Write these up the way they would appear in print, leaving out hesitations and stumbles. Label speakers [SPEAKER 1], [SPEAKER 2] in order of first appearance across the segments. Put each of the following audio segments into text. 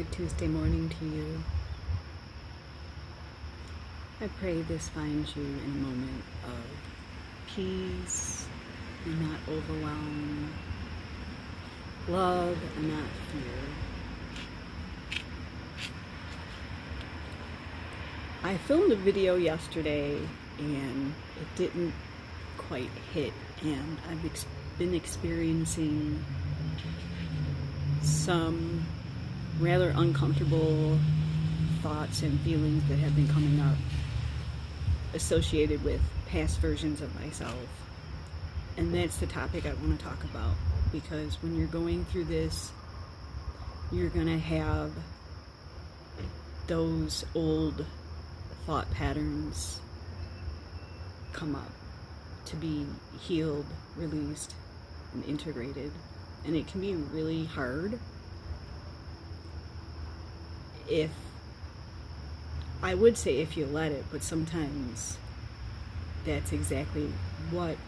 [SPEAKER 1] Good Tuesday morning to you. I pray this finds you in a moment of peace and not overwhelm, love and not fear. I filmed a video yesterday and it didn't quite hit, and I've been experiencing some rather uncomfortable thoughts and feelings that have been coming up associated with past versions of myself. And that's the topic I want to talk about, because when you're going through this, you're going to have those old thought patterns come up to be healed, released, and integrated. And it can be really hard. I would say if you let it, but sometimes that's exactly what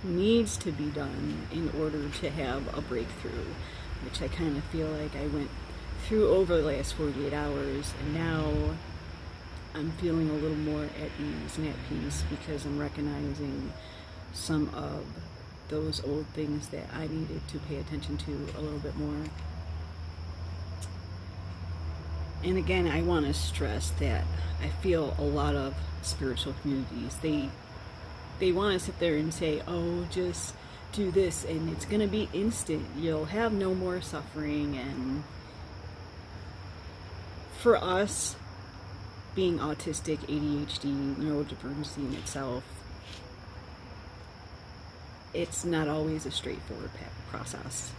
[SPEAKER 1] needs to be done in order to have a breakthrough, which I kind of feel like I went through over the last 48 hours, and now I'm feeling a little more at ease and at peace because I'm recognizing some of those old things that I needed to pay attention to a little bit more. And again, I want to stress that I feel a lot of spiritual communities, they want to sit there and say, oh, just do this and it's going to be instant. You'll have no more suffering. And for us, being autistic, ADHD, neurodivergency in itself, it's not always a straightforward process.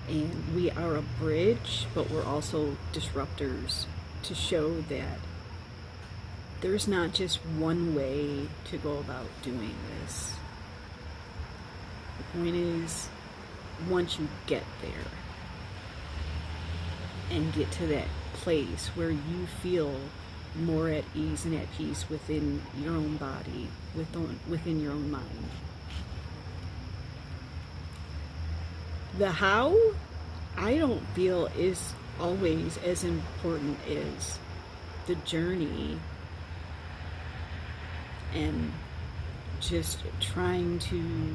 [SPEAKER 1] And we are a bridge, but we're also disruptors to show that there's not just one way to go about doing this. The point is, once you get there and get to that place where you feel more at ease and at peace within your own body, within your own mind. The how, I don't feel is always as important as the journey and just trying to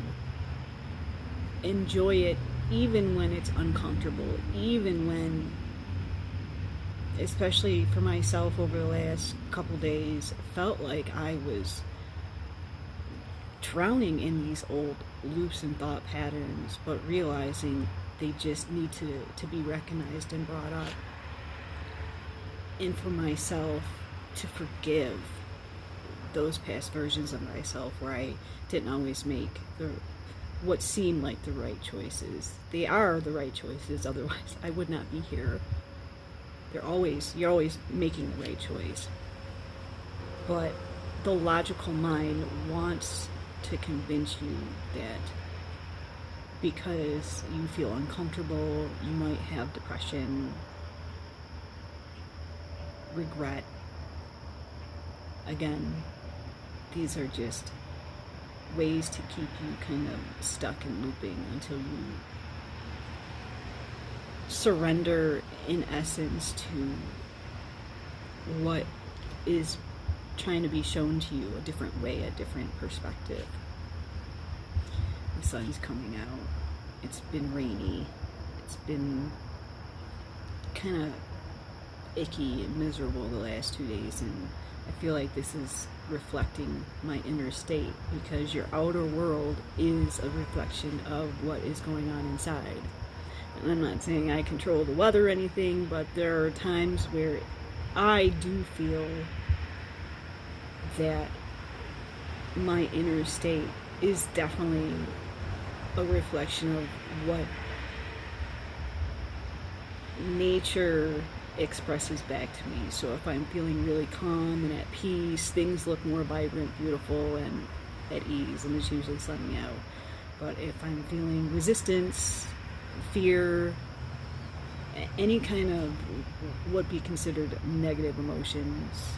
[SPEAKER 1] enjoy it even when it's uncomfortable, even when, especially for myself over the last couple days, felt like I was drowning in these old loops and thought patterns, but realizing they just need to be recognized and brought up. And for myself to forgive those past versions of myself where I didn't always make what seemed like the right choices. They are the right choices, otherwise I would not be here. You're always making the right choice. But the logical mind wants to convince you that because you feel uncomfortable, you might have depression, regret. Again, these are just ways to keep you kind of stuck and looping until you surrender, in essence, to what is trying to be shown to you, a different way, a different perspective. The sun's coming out. It's been rainy. It's been kind of icky and miserable the last 2 days, and I feel like this is reflecting my inner state, because your outer world is a reflection of what is going on inside. And I'm not saying I control the weather or anything, but there are times where I do feel that my inner state is definitely a reflection of what nature expresses back to me. So if I'm feeling really calm and at peace, things look more vibrant, beautiful, and at ease, and it's usually sunny out. But if I'm feeling resistance, fear, any kind of what be considered negative emotions,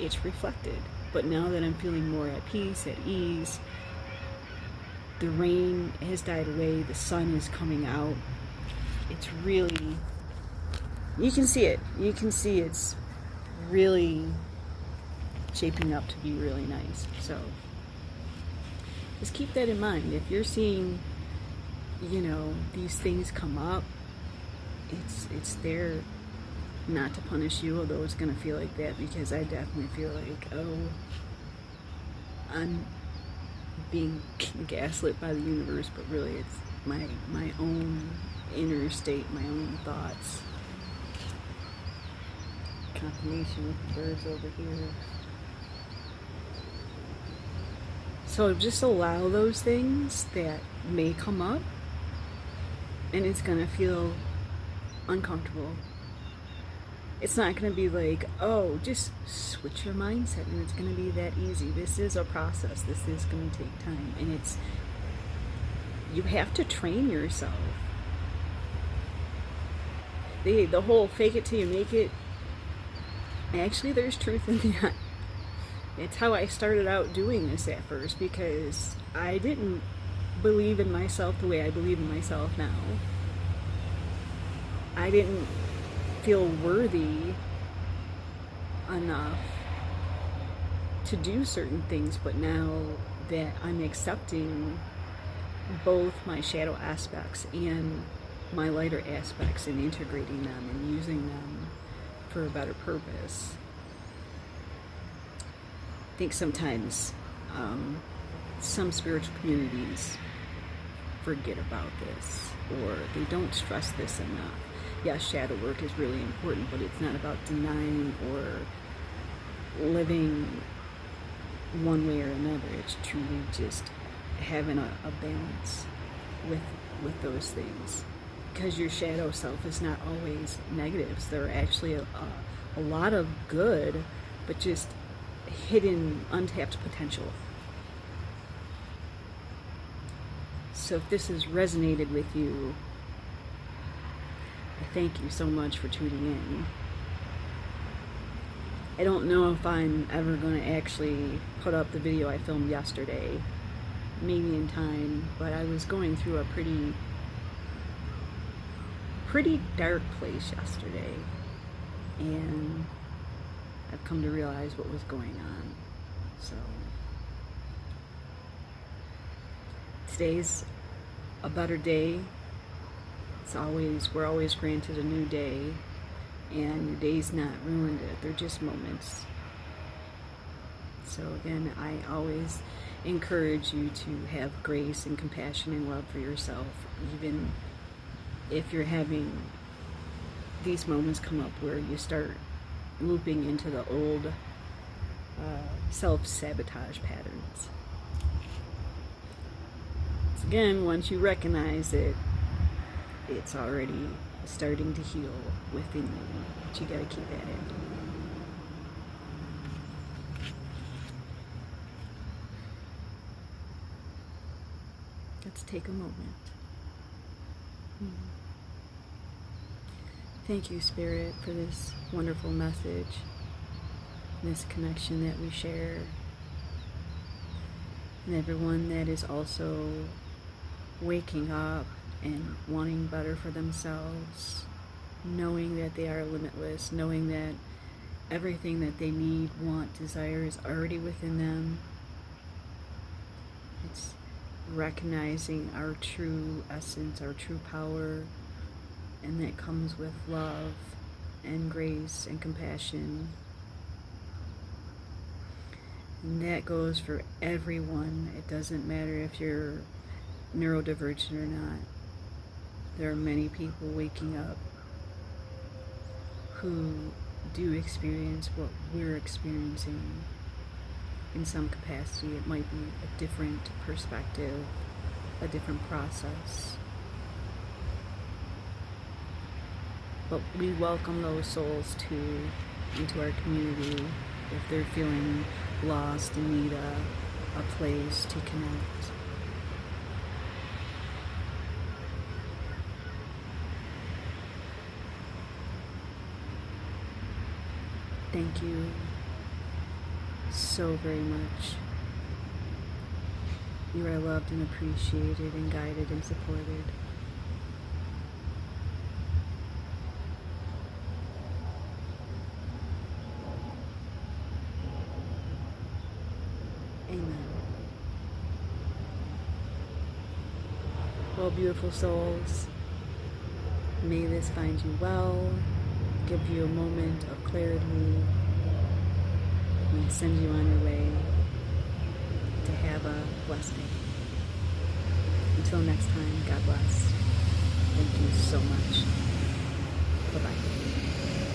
[SPEAKER 1] it's reflected. But now that I'm feeling more at peace, at ease, the rain has died away, the sun is coming out, it's really, you can see it. You can see it's really shaping up to be really nice. So just keep that in mind. If you're seeing, you know, these things come up, it's there not to punish you, although it's going to feel like that, because I definitely feel like, oh, I'm being gaslit by the universe, but really it's my own inner state, my own thoughts. Confirmation with the birds over here. So just allow those things that may come up, and it's going to feel uncomfortable. It's not going to be like, oh, just switch your mindset and it's going to be that easy. This is a process. This is going to take time. And you have to train yourself. The whole fake it till you make it, actually there's truth in that. It's how I started out doing this at first, because I didn't believe in myself the way I believe in myself now. I didn't feel worthy enough to do certain things, but now that I'm accepting both my shadow aspects and my lighter aspects and integrating them and using them for a better purpose, I think sometimes some spiritual communities forget about this, or they don't stress this enough. Yes, shadow work is really important, but it's not about denying or living one way or another. It's truly just having a balance with those things. Because your shadow self is not always negatives. There are actually a lot of good, but just hidden, untapped potential. So if this has resonated with you, I thank you so much for tuning in. I don't know if I'm ever going to actually put up the video I filmed yesterday, maybe in time, but I was going through a pretty dark place yesterday, and I've come to realize what was going on. So today's a better day. We're always granted a new day, and your day's not ruined. They're just moments. So again, I always encourage you to have grace and compassion and love for yourself, even if you're having these moments come up where you start looping into the old self-sabotage patterns. So again, once you recognize it, it's already starting to heal within you, but you gotta keep at it. Let's take a moment. Thank you, Spirit, for this wonderful message, this connection that we share, and everyone that is also waking up and wanting better for themselves, knowing that they are limitless, knowing that everything that they need, want, desire is already within them. It's recognizing our true essence, our true power, and that comes with love and grace and compassion. And that goes for everyone. It doesn't matter if you're neurodivergent or not. There are many people waking up who do experience what we're experiencing in some capacity. It might be a different perspective, a different process. But we welcome those souls into our community if they're feeling lost and need a place to connect. Thank you so very much. You are loved and appreciated and guided and supported. Well, beautiful souls, may this find you well, give you a moment of clarity, and send you on your way to have a blessed day. Until next time, God bless. Thank you so much. Bye-bye.